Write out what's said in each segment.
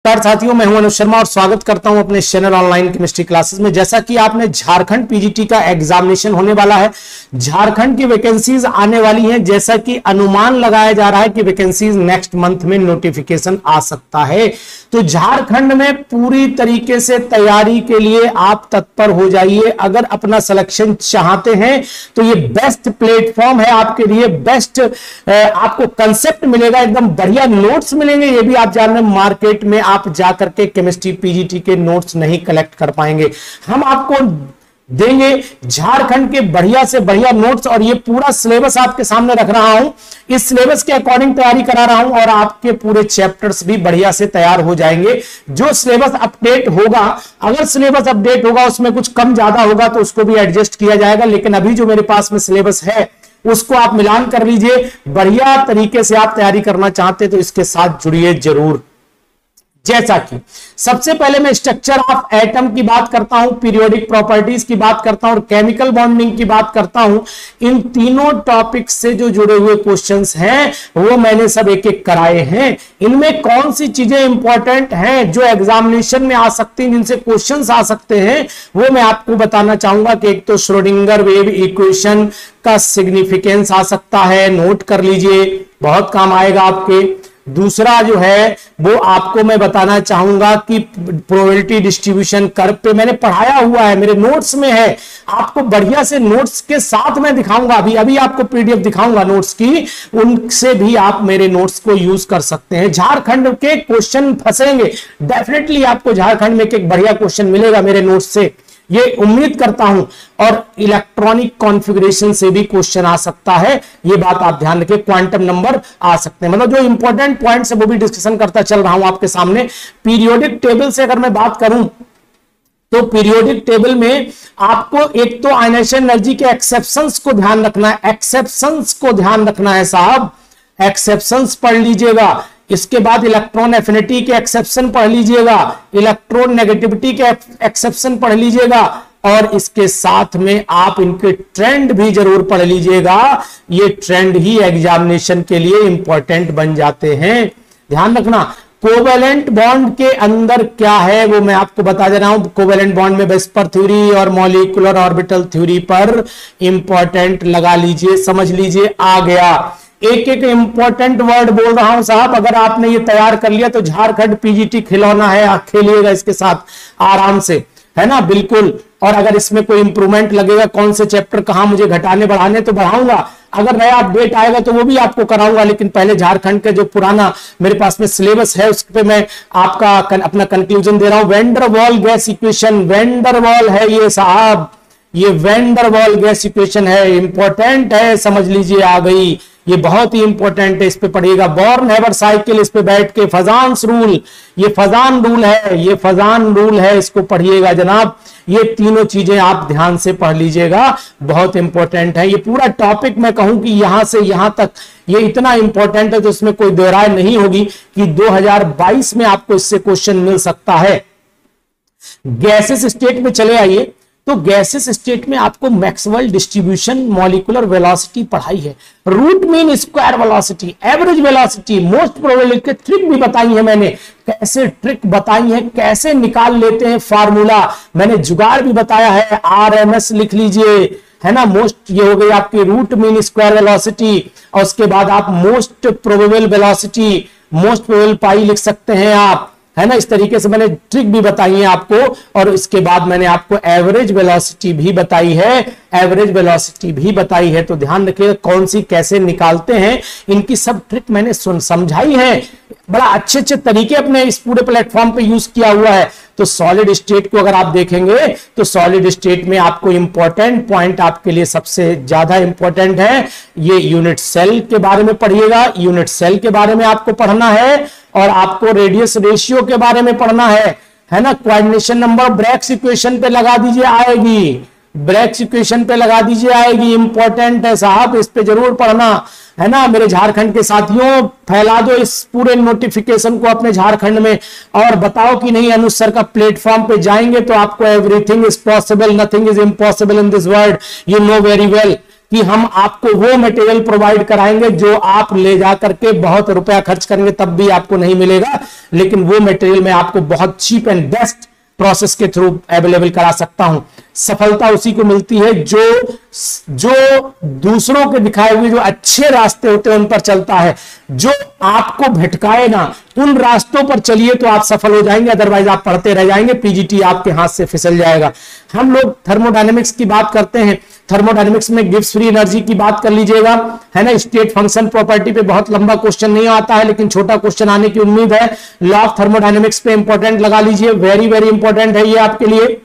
नमस्कार साथियों, मैं हूं अनुज शर्मा और स्वागत करता हूं अपने चैनल ऑनलाइन केमिस्ट्री क्लासेस में। जैसा कि आपने झारखंड पीजीटी का एग्जामिनेशन होने वाला है, झारखंड की वैकेंसीज आने वाली हैं, जैसा कि अनुमान लगाया जा रहा है कि वैकेंसीज नेक्स्ट मंथ में नोटिफिकेशन आ सकता है। तो झारखंड में पूरी तरीके से तैयारी के लिए आप तत्पर हो जाइए। अगर अपना सिलेक्शन चाहते हैं तो ये बेस्ट प्लेटफॉर्म है आपके लिए। बेस्ट आपको कंसेप्ट मिलेगा, एकदम बढ़िया नोट्स मिलेंगे। ये भी आप जान रहे हैं, मार्केट में आप जाकर के केमिस्ट्री पीजीटी के नोट्स नहीं कलेक्ट कर पाएंगे। हम आपको देंगे झारखंड के बढ़िया से बढ़िया नोट्स और ये पूरा सिलेबस आपके सामने रख रहा हूं। इस सिलेबस के अकॉर्डिंग तैयारी करा रहा हूं और आपके पूरे चैप्टर्स भी बढ़िया से तैयार हो जाएंगे। जो सिलेबस अपडेट होगा, अगर सिलेबस अपडेट होगा उसमें कुछ कम ज्यादा होगा तो उसको भी एडजस्ट किया जाएगा, लेकिन अभी जो मेरे पास में सिलेबस है उसको आप मिलान कर लीजिए। बढ़िया तरीके से आप तैयारी करना चाहते हैं तो इसके साथ जुड़िए जरूर। जैसा कि सबसे पहले मैं स्ट्रक्चर ऑफ एटम की बात करता हूं, पीरियोडिक प्रॉपर्टीज की बात करता हूं और केमिकल बॉन्डिंग की बात करता हूं। इन तीनों टॉपिक से जो जुड़े हुए क्वेश्चंस हैं वो मैंने सब एक एक कराए हैं। इनमें कौन सी चीजें इंपॉर्टेंट हैं जो एग्जामिनेशन में आ सकती हैं, जिनसे क्वेश्चंस आ सकते हैं, वो मैं आपको बताना चाहूंगा। कि एक तो श्रोडिंगर वेव इक्वेशन का सिग्निफिकेंस आ सकता है, नोट कर लीजिए, बहुत काम आएगा आपके। दूसरा जो है वो आपको मैं बताना चाहूंगा कि प्रोबेबिलिटी डिस्ट्रीब्यूशन कर्व पे मैंने पढ़ाया हुआ है, मेरे नोट्स में है। आपको बढ़िया से नोट्स के साथ मैं दिखाऊंगा, अभी आपको पीडीएफ दिखाऊंगा नोट्स की, उनसे भी आप मेरे नोट्स को यूज कर सकते हैं। झारखंड के क्वेश्चन फंसेंगे, डेफिनेटली आपको झारखंड में एक बढ़िया क्वेश्चन मिलेगा मेरे नोट्स से, ये उम्मीद करता हूं। और इलेक्ट्रॉनिक कॉन्फ़िगरेशन से भी क्वेश्चन आ सकता है, ये बात आप ध्यान रखिए। क्वांटम नंबर आ सकते हैं, मतलब जो इंपॉर्टेंट पॉइंट्स है वो भी डिस्कशन करता चल रहा हूं आपके सामने। पीरियोडिक टेबल से अगर मैं बात करूं तो पीरियोडिक टेबल में आपको एक तो आयनेशन एनर्जी के एक्सेप्शंस को ध्यान रखना है, एक्सेप्शंस को ध्यान रखना है साहब, एक्सेप्शंस पढ़ लीजिएगा। इसके बाद इलेक्ट्रॉन एफिनिटी के एक्सेप्शन पढ़ लीजिएगा, इलेक्ट्रॉन नेगेटिविटी के एक्सेप्शन पढ़ लीजिएगा और इसके साथ में आप इनके ट्रेंड भी जरूर पढ़ लीजिएगा। ये ट्रेंड ही एग्जामिनेशन के लिए इंपॉर्टेंट बन जाते हैं, ध्यान रखना। कोवेलेंट बॉन्ड के अंदर क्या है वो मैं आपको बता दे रहा हूं। कोवेलेंट बॉन्ड में वेस्पर थ्योरी और मॉलिक्यूलर ऑर्बिटल थ्योरी पर इंपॉर्टेंट लगा लीजिए, समझ लीजिए, आ गया। एक एक इंपॉर्टेंट वर्ड बोल रहा हूं साहब, अगर आपने ये तैयार कर लिया तो झारखंड पीजीटी खिलौना है, आप खेलिएगा इसके साथ आराम से, है ना, बिल्कुल। और अगर इसमें कोई इंप्रूवमेंट लगेगा, कौन से चैप्टर कहां मुझे घटाने बढ़ाने, तो बढ़ाऊंगा। अगर नया अपडेट आएगा तो वो भी आपको कराऊंगा, लेकिन पहले झारखंड का जो पुराना मेरे पास में सिलेबस है उस पे मैं आपका अपना कंक्लूजन दे रहा हूं। Vendor wall gas equation, vendor wall है ये साहब, ये वेंडर वॉल गैस इक्वेशन है, इंपॉर्टेंट है, समझ लीजिए, आ गई, ये बहुत ही इंपॉर्टेंट है, इस पे पढ़िएगा। बॉर्न हैबर साइकिल, इस पे बैठ के फजान्स रूल, ये फजान रूल है, ये फजान रूल है, इसको पढ़िएगा जनाब। ये तीनों चीजें आप ध्यान से पढ़ लीजिएगा, बहुत इंपॉर्टेंट है। ये पूरा टॉपिक मैं कहूं कि यहां से यहां तक ये इतना इंपॉर्टेंट है तो इसमें कोई दो राय नहीं होगी कि 2022 में आपको इससे क्वेश्चन मिल सकता है। गैसेस स्टेट में चले आइए, तो गैसेस स्टेट में आपको मैक्सवेल डिस्ट्रीब्यूशन, मॉलिक्यूलर वेलोसिटी पढ़ाई है, root mean square velocity, average velocity, most probability के ट्रिक भी बताई है मैंने, कैसे ट्रिक बताई है, कैसे निकाल लेते हैं फार्मूला, मैंने जुगाड़ भी बताया है। आरएमएस लिख लीजिए, है ना, मोस्ट, ये हो गई आपकी रूट मीन स्क्वायर वेलोसिटी, और उसके बाद आप most probable velocity, most probable पाई लिख सकते हैं आप, है ना। इस तरीके से मैंने ट्रिक भी बताई है आपको, और इसके बाद मैंने आपको एवरेज वेलोसिटी भी बताई है, एवरेज वेलोसिटी भी बताई है। तो ध्यान रखिएगा कौन सी कैसे निकालते हैं, इनकी सब ट्रिक मैंने समझाई है, बड़ा अच्छे अच्छे तरीके अपने इस पूरे प्लेटफॉर्म पे यूज किया हुआ है। तो सॉलिड स्टेट को अगर आप देखेंगे तो सॉलिड स्टेट में आपको इंपॉर्टेंट पॉइंट आपके लिए सबसे ज्यादा इंपॉर्टेंट है, ये यूनिट सेल के बारे में पढ़िएगा। यूनिट सेल के बारे में आपको पढ़ना है और आपको रेडियस रेशियो के बारे में पढ़ना है ना। कोऑर्डिनेशन नंबर ब्रैग्स इक्वेशन पे लगा दीजिए, आएगी, ब्रैग्स इक्वेशन पे लगा दीजिए, आएगी, इंपॉर्टेंट है साहब, इस पे जरूर पढ़ना, है ना। मेरे झारखंड के साथियों, फैला दो इस पूरे नोटिफिकेशन को अपने झारखंड में और बताओ कि नहीं, अनुज सर का प्लेटफॉर्म पे जाएंगे तो आपको everything is possible, nothing is impossible in this world, you know very well. कि हम आपको वो मटेरियल प्रोवाइड कराएंगे जो आप ले जा करके बहुत रुपया खर्च करेंगे तब भी आपको नहीं मिलेगा, लेकिन वो मटेरियल मैं आपको बहुत चीप एंड बेस्ट प्रोसेस के थ्रू अवेलेबल करा सकता हूं। सफलता उसी को मिलती है जो दूसरों के दिखाए हुए जो अच्छे रास्ते होते हैं उन पर चलता है, जो आपको भटकाए ना उन रास्तों पर चलिए तो आप सफल हो जाएंगे, अदरवाइज आप पढ़ते रह जाएंगे, पीजीटी आपके हाथ से फिसल जाएगा। हम लोग थर्मोडायनेमिक्स की बात करते हैं, थर्मोडायनेमिक्स में गिब्स फ्री एनर्जी की बात कर लीजिएगा, है ना। स्टेट फंक्शन प्रॉपर्टी पे बहुत लंबा क्वेश्चन नहीं आता है, लेकिन छोटा क्वेश्चन आने की उम्मीद है। लॉ ऑफ थर्मोडायनेमिक्स पे इंपॉर्टेंट लगा लीजिए, वेरी वेरी इंपॉर्टेंट है ये आपके लिए।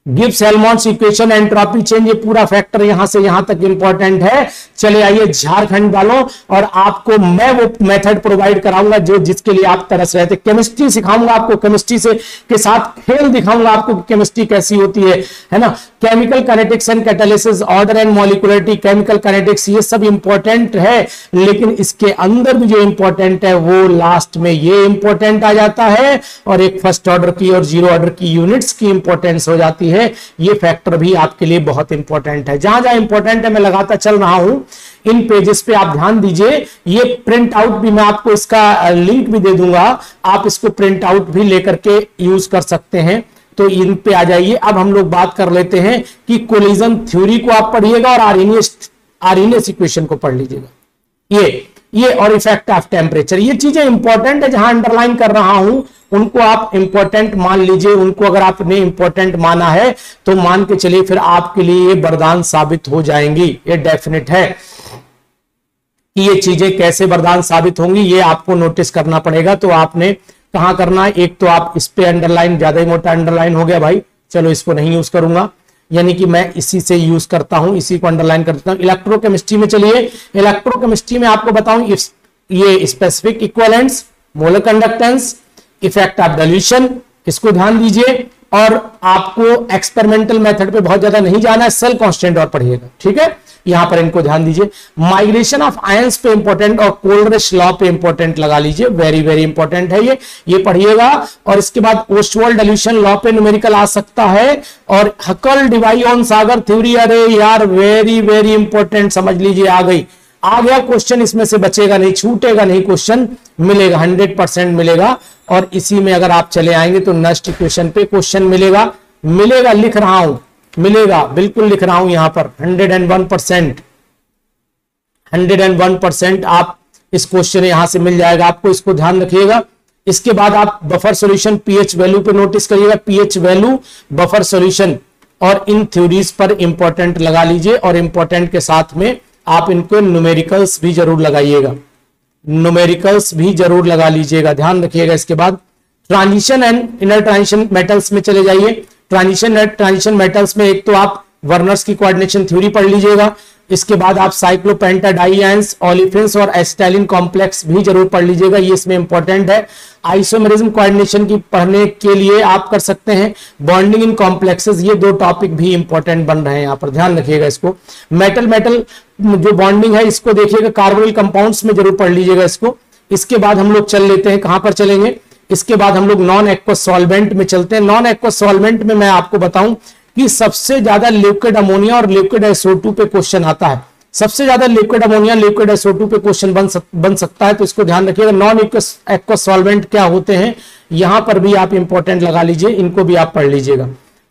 Gibbs Helmholtz equation, entropy change, ये पूरा फैक्टर यहां से यहां तक इंपॉर्टेंट है। चले आइए झारखंड वालों, और आपको मैं वो मेथड प्रोवाइड कराऊंगा जो जिसके लिए आप तरस रहे थे। केमिस्ट्री सिखाऊंगा आपको, केमिस्ट्री से के साथ खेल दिखाऊंगा आपको कि केमिस्ट्री कैसी होती है ना। Chemical kinetics and catalysis, order and molecularity, chemical kinetics, ये सब इंपॉर्टेंट है, लेकिन इसके अंदर भी जो इंपॉर्टेंट है वो लास्ट में ये इंपॉर्टेंट आ जाता है, और एक फर्स्ट ऑर्डर की और जीरो ऑर्डर की यूनिट्स की इंपॉर्टेंस हो जाती है। ये फैक्टर भी आपके लिए बहुत इंपॉर्टेंट है। जहां जहां इंपॉर्टेंट है मैं लगाता चल रहा हूं, इन पेजेस पे आप ध्यान दीजिए। ये प्रिंट आउट भी मैं आपको इसका लिंक भी दे दूंगा, आप इसको प्रिंट आउट भी लेकर के यूज कर सकते हैं। तो इन पे आ जाइए। अब हम लोग बात कर लेते हैं कि कोलिजन थ्योरी को आप पढ़िएगा और आर्हेनियस इक्वेशन को पढ़ लीजिएगा। ये और इफेक्ट ऑफ टेम्परेचर, ये चीजें इंपॉर्टेंट है, जहां अंडरलाइन कर रहा हूं उनको आप इंपॉर्टेंट मान लीजिए। उनको अगर आपने इंपॉर्टेंट माना है तो मान के चलिए फिर आपके लिए ये वरदान साबित हो जाएंगी। ये डेफिनेट है कि ये चीजें कैसे वरदान साबित होंगी, ये आपको नोटिस करना पड़ेगा। तो आपने कहां करना है, एक तो आप इस पे अंडरलाइन, ज्यादा ही मोटा अंडरलाइन हो गया भाई, चलो इसको नहीं यूज करूंगा, यानी कि मैं इसी से यूज करता हूं, इसी को अंडरलाइन करता हूं। इलेक्ट्रोकेमिस्ट्री में चलिए, इलेक्ट्रोकेमिस्ट्री में आपको बताऊं ये specific equivalence, molar conductance, effect of dilution, इसको ध्यान दीजिए। और आपको एक्सपेरिमेंटल मेथड पे बहुत ज्यादा नहीं जाना है, सेल कांस्टेंट और पढ़िएगा, ठीक है। यहां पर इनको ध्यान दीजिए। माइग्रेशन ऑफ आयंस पे इंपॉर्टेंट और कोल्डरिश लॉ पे इंपॉर्टेंट लगा लीजिए, वेरी वेरी इंपॉर्टेंट है ये पढ़िएगा। और इसके बाद ओस्टवाल्ड डाइल्यूशन लॉ पे न्यूमेरिकल आ सकता है, और हकल डिवाइड सागर थ्योरी, अरे यार वेरी वेरी इंपॉर्टेंट, समझ लीजिए आ गया क्वेश्चन, इसमें से बचेगा नहीं, छूटेगा नहीं, क्वेश्चन मिलेगा, 100% मिलेगा। और इसी में अगर आप चले आएंगे तो नेक्स्ट इक्वेशन पे क्वेश्चन मिलेगा, लिख रहा हूं, मिलेगा, बिल्कुल लिख रहा हूं यहां पर 101% आप इस क्वेश्चन यहां से मिल जाएगा आपको, इसको ध्यान रखिएगा। इसके बाद आप बफर सॉल्यूशन पीएच वैल्यू पे नोटिस करिएगा, पीएच वैल्यू, बफर सॉल्यूशन, और इन थ्योरीज पर इंपॉर्टेंट लगा लीजिए। और इंपॉर्टेंट के साथ में आप इनको न्यूमेरिकल्स भी जरूर लगाइएगा, न्यूमेरिकल्स भी जरूर लगा लीजिएगा, ध्यान रखिएगा। इसके बाद transition and inner transition metals में चले जाइए। ट्रांजिशन मेटल्स में एक तो आप वर्नर्स की कोऑर्डिनेशन थ्योरी पढ़ लीजिएगा, इसके बाद आप साइक्लोपेंटाडाइएंस, ओलिफिन्स और एसिटाइलिन कॉम्प्लेक्स भी जरूर पढ़ लीजिएगा, ये इसमें इंपॉर्टेंट है। आइसोमेरिज्म कोऑर्डिनेशन की पढ़ने के लिए आप कर सकते हैं बॉन्डिंग इन कॉम्प्लेक्सेस, ये दो टॉपिक भी इंपॉर्टेंट बन रहे हैं यहां पर, ध्यान रखिएगा इसको। मेटल जो बॉन्डिंग है इसको देखिएगा, कार्बोनिल कंपाउंड्स में जरूर पढ़ लीजिएगा इसको। इसके बाद हम लोग चल लेते हैं, कहां पर चलेंगे, इसके बाद हम लोग नॉन एक्वस सॉल्वेंट में चलते हैं। नॉन एक्वस सॉल्वेंट में मैं आपको बताऊं कि सबसे ज्यादा लिक्विड अमोनिया और लिक्विड SO2 पे क्वेश्चन आता है, सबसे ज्यादा लिक्विड अमोनिया लिक्विड SO2 पे क्वेश्चन बन सकता है, तो इसको ध्यान रखिएगा। नॉन एक्वस सॉल्वेंट क्या होते हैं, यहां पर भी आप इंपॉर्टेंट लगा लीजिए, इनको भी आप पढ़ लीजिएगा।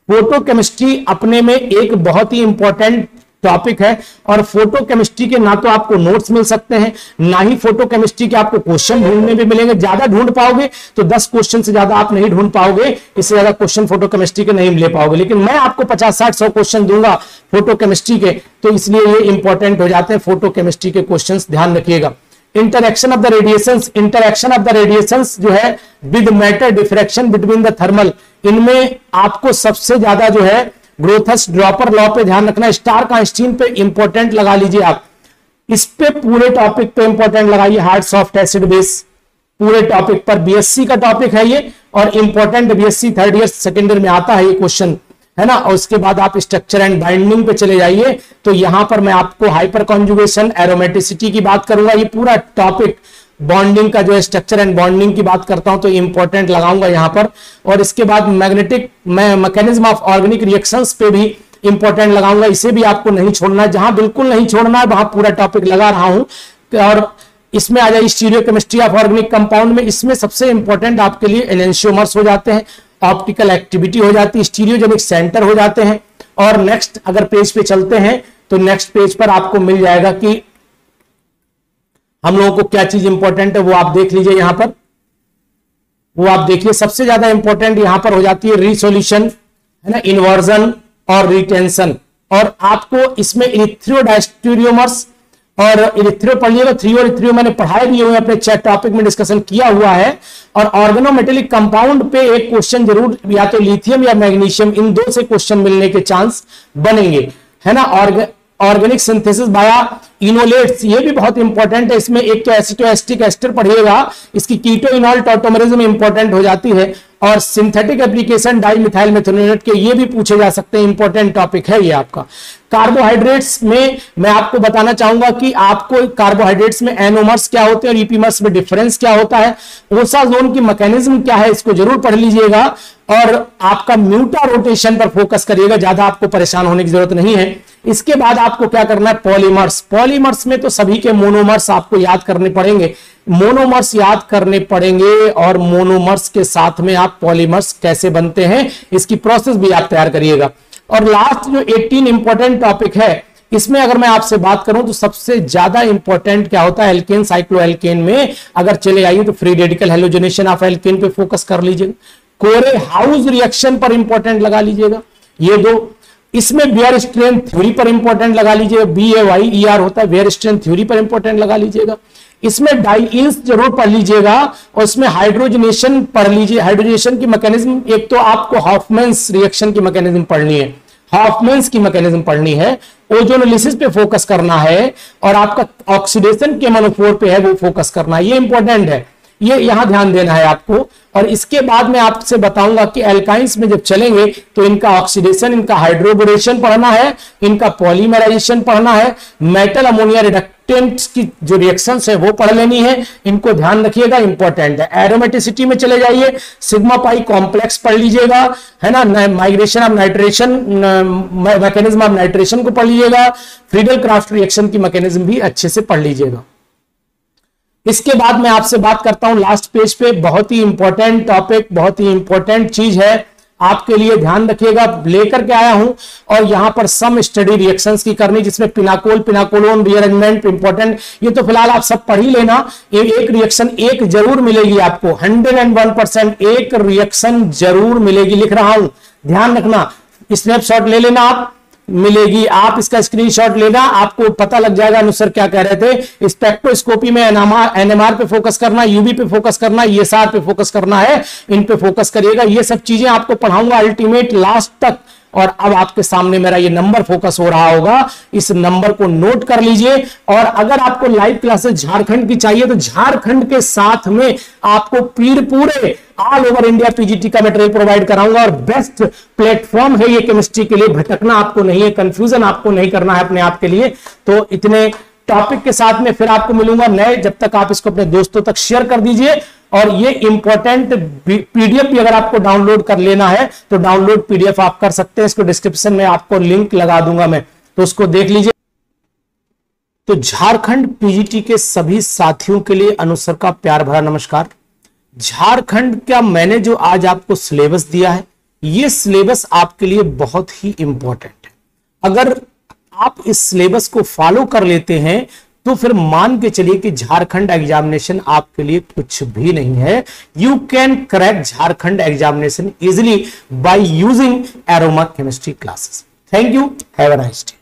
फोटोकेमिस्ट्री अपने में एक बहुत ही इंपॉर्टेंट टॉपिक है, और फोटो केमिस्ट्री के ना तो आपको नोट्स मिल सकते हैं, ना ही फोटो केमिस्ट्री के आपको क्वेश्चन ढूंढने भी मिलेंगे। ज्यादा ढूंढ पाओगे तो 10 क्वेश्चन से ज्यादा आप नहीं ढूंढ पाओगे, इससे ज्यादा क्वेश्चन फोटो केमिस्ट्री के नहीं ले पाओगे, लेकिन मैं आपको 50, 60, 100 क्वेश्चन दूंगा फोटो केमिस्ट्री के, तो इसलिए ये इंपॉर्टेंट हो जाते हैं फोटो केमिस्ट्री के क्वेश्चन, ध्यान रखिएगा। इंटरेक्शन ऑफ द रेडिएशंस जो है with matter, diffraction between the thermal, इनमें आपको सबसे ज्यादा जो है ग्रोथस ड्रॉपर लॉ पे ध्यान रखना, स्टार कांस्टीन पे इंपॉर्टेंट लगा लीजिए आप, इस पे पूरे टॉपिक पे इंपॉर्टेंट लगाइए। हार्ड सॉफ्ट एसिड बेस पूरे टॉपिक पर, बीएससी का टॉपिक है ये, और important BSc 3rd year 2nd year में आता है ये क्वेश्चन, है ना। और उसके बाद आप स्ट्रक्चर एंड बाइंडिंग पे चले जाइए, तो यहां पर मैं आपको हाइपर कॉन्जुगेशन, एरोमेटिसिटी की बात करूंगा, ये पूरा टॉपिक बॉन्डिंग का जो है स्ट्रक्चर एंड बॉन्डिंग की बात करता हूं तो इंपॉर्टेंट लगाऊंगा यहां पर। और इसके बाद magnetic mechanism of organic reactions पे भी इंपॉर्टेंट लगाऊंगा, इसे भी आपको नहीं छोड़ना है। जहां बिल्कुल नहीं छोड़ना है वहां पूरा टॉपिक लगा रहा हूं। और इसमें आ जाए स्टीरियोकेमिस्ट्री ऑफ ऑर्गेनिक कंपाउंड में, इसमें सबसे इंपॉर्टेंट आपके लिए एनेंशियोमर्स हो जाते हैं, ऑप्टिकल एक्टिविटी हो जाती है, स्टीरियोजेनिक सेंटर हो जाते हैं। और नेक्स्ट अगर पेज पे चलते हैं तो नेक्स्ट पेज पर आपको मिल जाएगा कि हम लोगों को क्या चीज इंपॉर्टेंट है, वो आप देख लीजिए। यहां पर वो आप देखिए, सबसे ज्यादा इंपॉर्टेंट यहां पर हो जाती है रिसोल्यूशन, है ना, इन्वर्जन और रिटेंशन। और आपको इसमें इरिथ्रोडायस्टेरियोमर्स और इरिथ्रो पढ़िएगा, थ्री और इथ्रियो मैंने पढ़ाए भी हुए, अपने चैट टॉपिक में डिस्कशन किया हुआ है। और ऑर्गेनोमेटेलिक कंपाउंड पे एक क्वेश्चन जरूर, या तो लिथियम या मैग्नीशियम, इन दो से क्वेश्चन मिलने के चांस बनेंगे, है ना। ऑर्गेनिक सिंथेसिस बाया इनोलेट्स, ये भी बहुत इंपॉर्टेंट है। इसमें एक तो एसिटोएस्टिक एस्टर पढ़िएगा, इसकी कीटोइनॉल टॉटोमेरिज्म इंपॉर्टेंट हो जाती है। और सिंथेटिक एप्लीकेशन डाइमिथाइल मेथोनेट के, ये भी पूछे जा सकते हैं, इंपॉर्टेंट टॉपिक है ये आपका। कार्बोहाइड्रेट्स में मैं आपको बताना चाहूंगा कि आपको कार्बोहाइड्रेट्स में एनोमर्स क्या होते हैं और ईपीमर्स में डिफरेंस क्या होता है, ओसाजोन की मैकेनिज्म क्या है, इसको जरूर पढ़ लीजिएगा। और आपका म्यूटा रोटेशन पर फोकस करिएगा, ज्यादा आपको परेशान होने की जरूरत नहीं है। इसके बाद आपको क्या करना है, पॉलीमर्स। पॉलीमर्स में तो सभी के मोनोमर्स आपको याद करने पड़ेंगे, मोनोमर्स याद करने पड़ेंगे, और मोनोमर्स के साथ में आप पॉलीमर्स कैसे बनते हैं इसकी प्रोसेस भी आप तैयार करिएगा। और लास्ट जो 18 इंपॉर्टेंट टॉपिक है, इसमें अगर मैं आपसे बात करूं तो सबसे ज्यादा इंपॉर्टेंट क्या होता है, एल्केन साइक्लोएल्केन में अगर चले आइए तो free radical halogenation of alkene पे फोकस कर लीजिएगा, कोरे हाउस रिएक्शन पर इंपॉर्टेंट लगा लीजिएगा, ये दो। इसमें बियर स्ट्रेन थ्योरी पर इंपॉर्टेंट लगा लीजिएगा, BAYER होता है, बियर स्ट्रेन थ्योरी पर इंपॉर्टेंट लगा लीजिएगा। इसमें डाइइंस जरूर पढ़ लीजिएगा, और इसमें हाइड्रोजनेशन पढ़ लीजिए, हाइड्रोजनेशन की मैकेनिज्म। एक तो आपको हॉफमैन्स रिएक्शन की मैकेनिज्म पढ़नी है, हॉफमैन्स की मैकेनिज्म पढ़नी है, ओजोनोलिसिस पे फोकस करना है, और आपका ऑक्सीडेशन केमोनोफोर पे है वो फोकस करना है, ये इंपॉर्टेंट है, ये यहां ध्यान देना है आपको। और इसके बाद मैं आपसे बताऊंगा कि एल्काइंस में जब चलेंगे तो इनका ऑक्सीडेशन, इनका हाइड्रोबोरेशन पढ़ना है, इनका पॉलीमराइजेशन पढ़ना है, मेटल अमोनिया रिडक्टेंट्स की जो रिएक्शंस है वो पढ़ लेनी है, इनको ध्यान रखिएगा, इंपॉर्टेंट है। एरोमेटिसिटी में चले जाइए, सिग्मा पाई कॉम्प्लेक्स पढ़ लीजिएगा, है ना, migration of nitration, mechanism of nitration को पढ़ लीजिएगा, फ्रीडल क्राफ्ट रिएक्शन की मैकेनिज्म भी अच्छे से पढ़ लीजिएगा। इसके बाद मैं आपसे बात करता हूं लास्ट पेज पे, बहुत ही इंपॉर्टेंट टॉपिक, बहुत ही इंपॉर्टेंट चीज है आपके लिए, ध्यान रखिएगा, लेकर के आया हूं। और यहां पर सम स्टडी रिएक्शंस की करनी, जिसमें पिनाकोल, पिनाकोलोन रीअरेंजमेंट इंपॉर्टेंट, ये तो फिलहाल आप सब पढ़ ही लेना। एक रिएक्शन एक जरूर मिलेगी आपको, 101% एक रिएक्शन जरूर मिलेगी, लिख रहा हूं, ध्यान रखना, स्नैपशॉट ले लेना, आप मिलेगी, आप इसका स्क्रीनशॉट लेना, आपको पता लग जाएगा अनुसार क्या कह रहे थे। स्पेक्ट्रोस्कोपी में एनएमआर पे फोकस करना, यूवी पे फोकस करना, ESR पे फोकस करना है, इन पे फोकस करिएगा। ये सब चीजें आपको पढ़ाऊंगा अल्टीमेट लास्ट तक। और अब आपके सामने मेरा ये नंबर फोकस हो रहा होगा, इस नंबर को नोट कर लीजिए। और अगर आपको लाइव क्लासेस झारखंड की चाहिए तो झारखंड के साथ में आपको पूरे ऑल ओवर इंडिया पीजीटी का मटेरियल प्रोवाइड कराऊंगा, और बेस्ट प्लेटफॉर्म है ये केमिस्ट्री के लिए। भटकना आपको नहीं है, कंफ्यूजन आपको नहीं करना है अपने आप के लिए। तो इतने टॉपिक के साथ में फिर आपको मिलूंगा नए, जब तक आप इसको अपने दोस्तों तक शेयर कर दीजिए। और ये इंपॉर्टेंट पीडीएफ भी अगर आपको डाउनलोड कर लेना है तो डाउनलोड पीडीएफ आप कर सकते हैं, इसको डिस्क्रिप्शन में आपको लिंक लगा दूंगा मैं, तो उसको देख लीजिए। तो झारखंड पीजीटी के सभी साथियों के लिए अनुसर का प्यार भरा नमस्कार। झारखंड का मैंने जो आज आपको सिलेबस दिया है, ये सिलेबस आपके लिए बहुत ही इंपॉर्टेंट है। अगर आप इस सिलेबस को फॉलो कर लेते हैं तो फिर मान के चलिए कि झारखंड एग्जामिनेशन आपके लिए कुछ भी नहीं है। You can crack Jharkhand examination easily by using aroma chemistry classes. Thank you, have a nice day.